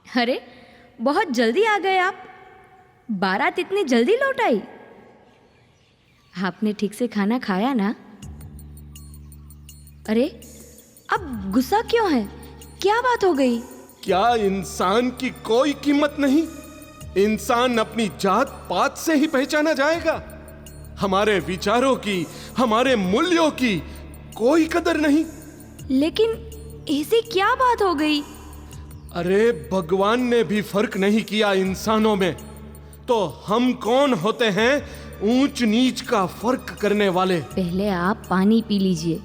अरे, बहुत जल्दी आ गए आप। बारात इतनी जल्दी लौट आई? आपने ठीक से खाना खाया ना? अरे, अब गुस्सा क्यों है? क्या बात हो गई? क्या इंसान की कोई कीमत नहीं? इंसान अपनी जात पात से ही पहचाना जाएगा। हमारे विचारों की, हमारे मूल्यों की कोई कदर नहीं। लेकिन ऐसी क्या बात हो गई? अरे, भगवान ने भी फर्क नहीं किया इंसानों में, तो हम कौन होते हैं ऊंच नीच का फर्क करने वाले? पहले आप पानी पी लीजिए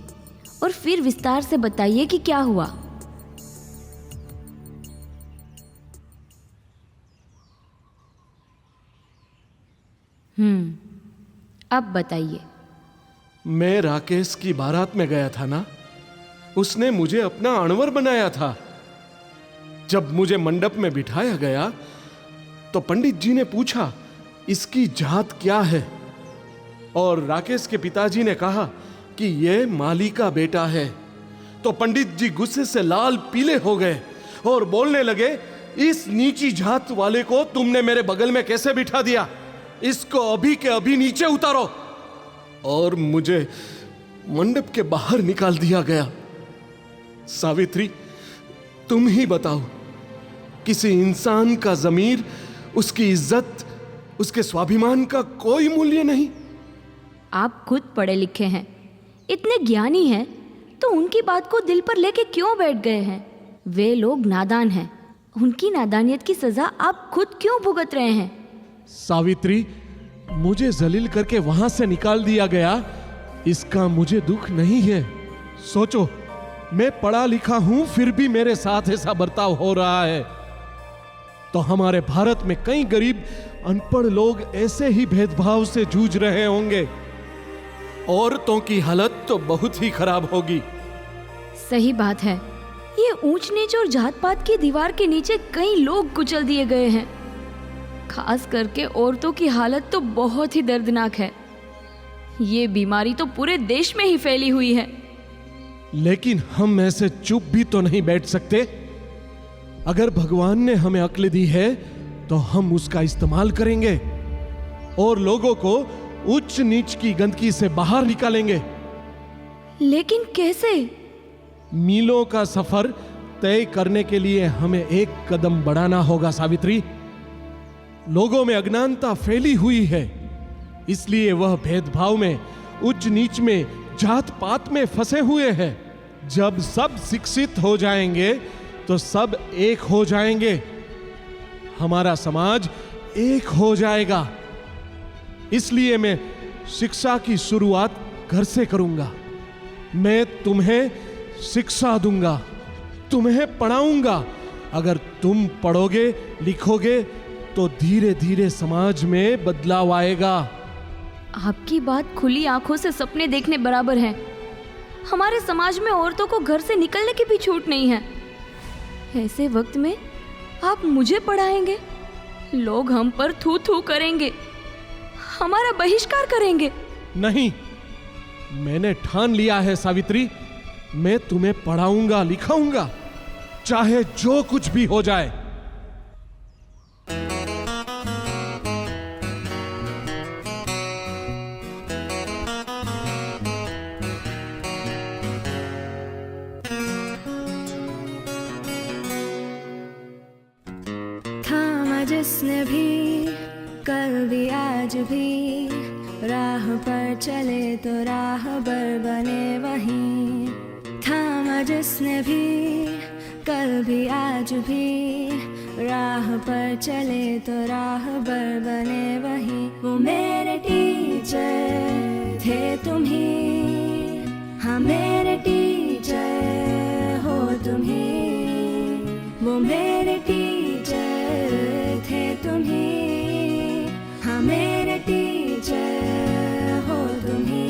और फिर विस्तार से बताइए कि क्या हुआ। अब बताइए। मैं राकेश की बारात में गया था ना, उसने मुझे अपना अणवर बनाया था। जब मुझे मंडप में बिठाया गया तो पंडित जी ने पूछा, इसकी जात क्या है? और राकेश के पिताजी ने कहा कि यह माली का बेटा है। तो पंडित जी गुस्से से लाल पीले हो गए और बोलने लगे, इस नीची जात वाले को तुमने मेरे बगल में कैसे बिठा दिया? इसको अभी के अभी नीचे उतारो। और मुझे मंडप के बाहर निकाल दिया गया। सावित्री, तुम ही बताओ, किसी इंसान का ज़मीर, उसकी इज्जत, उसके स्वाभिमान का कोई मूल्य नहीं? आप खुद पढ़े लिखे हैं, इतने ज्ञानी हैं, तो उनकी बात को दिल पर लेके क्यों बैठ गए हैं? वे लोग नादान हैं, उनकी नादानियत की सजा आप खुद क्यों भुगत रहे हैं? सावित्री, मुझे जलील करके वहां से निकाल दिया गया, इसका मुझे दुख नहीं है। सोचो, मैं पढ़ा लिखा हूं, फिर भी मेरे साथ ऐसा बर्ताव हो रहा है। तो हमारे भारत में कई गरीब अनपढ़ लोग ऐसे ही भेदभाव से जूझ रहे होंगे। औरतों की हालत तो बहुत ही खराब होगी। सही बात है। ये ऊंच नीच और जात पात की दीवार के नीचे कई लोग कुचल दिए गए हैं। खास करके औरतों की हालत तो बहुत ही दर्दनाक है। ये बीमारी तो पूरे देश में ही फैली हुई है। लेकिन हम ऐसे चुप भी तो नहीं बैठ सकते। अगर भगवान ने हमें अक्ल दी है तो हम उसका इस्तेमाल करेंगे और लोगों को उच्च नीच की गंदगी से बाहर निकालेंगे। लेकिन कैसे? मीलों का सफर तय करने के लिए हमें एक कदम बढ़ाना होगा सावित्री। लोगों में अज्ञानता फैली हुई है, इसलिए वह भेदभाव में, उच्च नीच में, जात पात में फंसे हुए हैं। जब सब शिक्षित हो जाएंगे तो सब एक हो जाएंगे, हमारा समाज एक हो जाएगा। इसलिए मैं शिक्षा की शुरुआत घर से करूंगा। मैं तुम्हें शिक्षा दूंगा, तुम्हें पढ़ाऊंगा। अगर तुम पढ़ोगे लिखोगे तो धीरे धीरे समाज में बदलाव आएगा। आपकी बात खुली आंखों से सपने देखने बराबर है। हमारे समाज में औरतों को घर से निकलने की भी छूट नहीं है। ऐसे वक्त में आप मुझे पढ़ाएंगे? लोग हम पर थू थू करेंगे, हमारा बहिष्कार करेंगे। नहीं, मैंने ठान लिया है सावित्री, मैं तुम्हें पढ़ाऊंगा लिखाऊंगा, चाहे जो कुछ भी हो जाए। जिसने भी कल भी आज भी राह पर चले तो राहबर बने वहीं। थामा जिसने भी कल भी आज भी राह पर चले तो राहबर बने वहीं। वो मेरे टीचर थे तुम ही, हाँ मेरे टीचर हो तुम ही। वो मेरे टीचर थे तुम ही, हाँ मेरे टीचर हो तुम ही।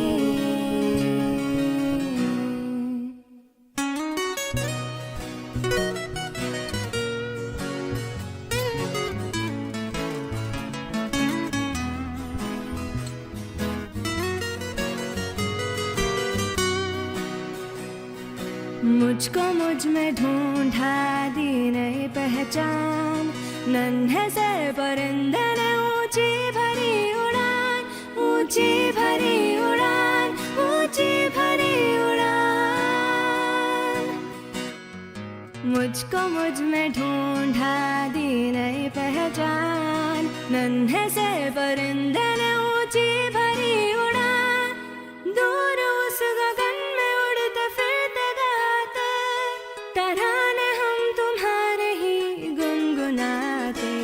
मुझको मुझ में ढूंढा दी नई पहचान, नन्हे से परिंदे ने ऊंची भरी उड़ान, ऊंची भरी उड़ान, ऊंची भरी उड़ान। मुझको मुझ में ढूंढा दी नई पहचान, नन्हे से परिंदे ने ऊंची भरी उड़ान। दूर उस गगन में उड़ते फिरते गाते, तराने हम तुम्हारे ही गुनगुनाते।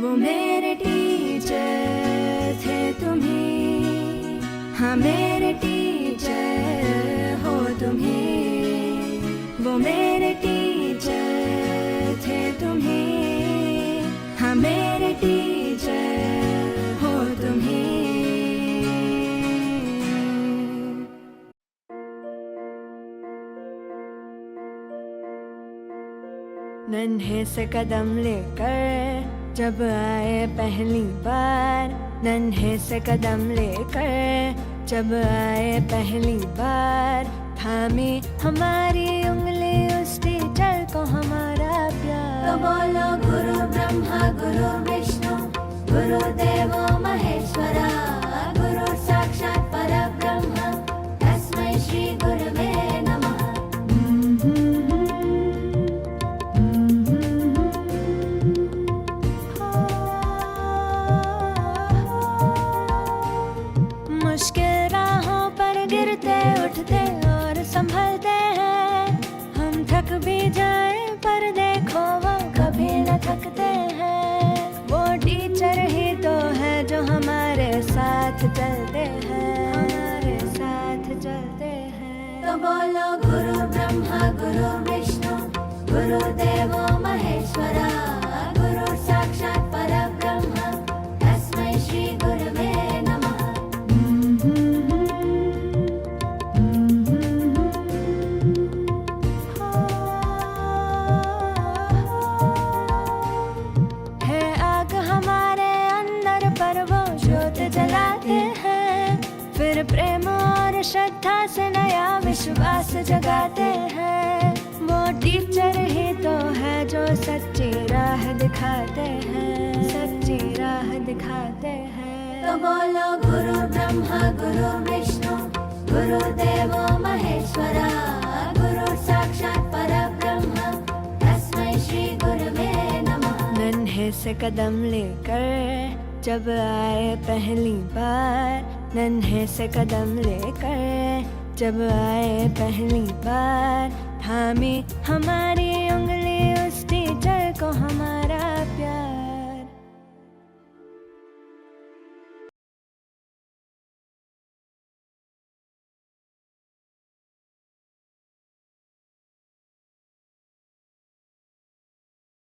वो मेरे टीचर थे तुम्ही, हाँ मेरे टीचर हो तुम्ही। वो मेरे टीचर थे तुम्ही, हाँ मेरे टीचर हो तुम्ही। नन्हे से कदम लेकर जब आए पहली बार, नन्हे से कदम लेकर जब आए पहली बार, थामी हमारी उंगली उस टीचर को हमारा प्यार। तो बोलो गुरु ब्रह्मा गुरु विष्णु गुरुदेवो महेश्वरा, गुरु साक्षात् परब्रह्म तस्मै श्री गुरवे नमः। मुश्किल राहों पर गिरते उठते और संभलते हैं, हम थक भी जाए पर देखो वो कभी न थकते हैं। वो टीचर ही तो है जो हमारे साथ चलते हैं, हमारे साथ चलते हैं। तो बोलो गुरु ब्रह्मा गुरु विष्णु गुरुदेवो महेश्वरा, गुरु साक्षात् परब्रह्म तस्मै श्री गुरवे नमः। है आग हमारे अंदर पर वो ज्योत जलाते हैं, फिर प्रेम और श्रद्धा से नया विश्वास जगाते हैं। वो टीचर ही तो है जो सच्ची राह दिखाते हैं, सच्ची राह दिखाते हैं। तो बोलो गुरु ब्रह्मा गुरु विष्णु गुरुदेवो महेश्वरा, गुरु साक्षात् परब्रह्म तस्मै श्री गुरवे नमः। नन्हे से कदम लेकर जब आए पहली बार, नन्हे से कदम लेकर जब आए पहली बार, थामी हमारी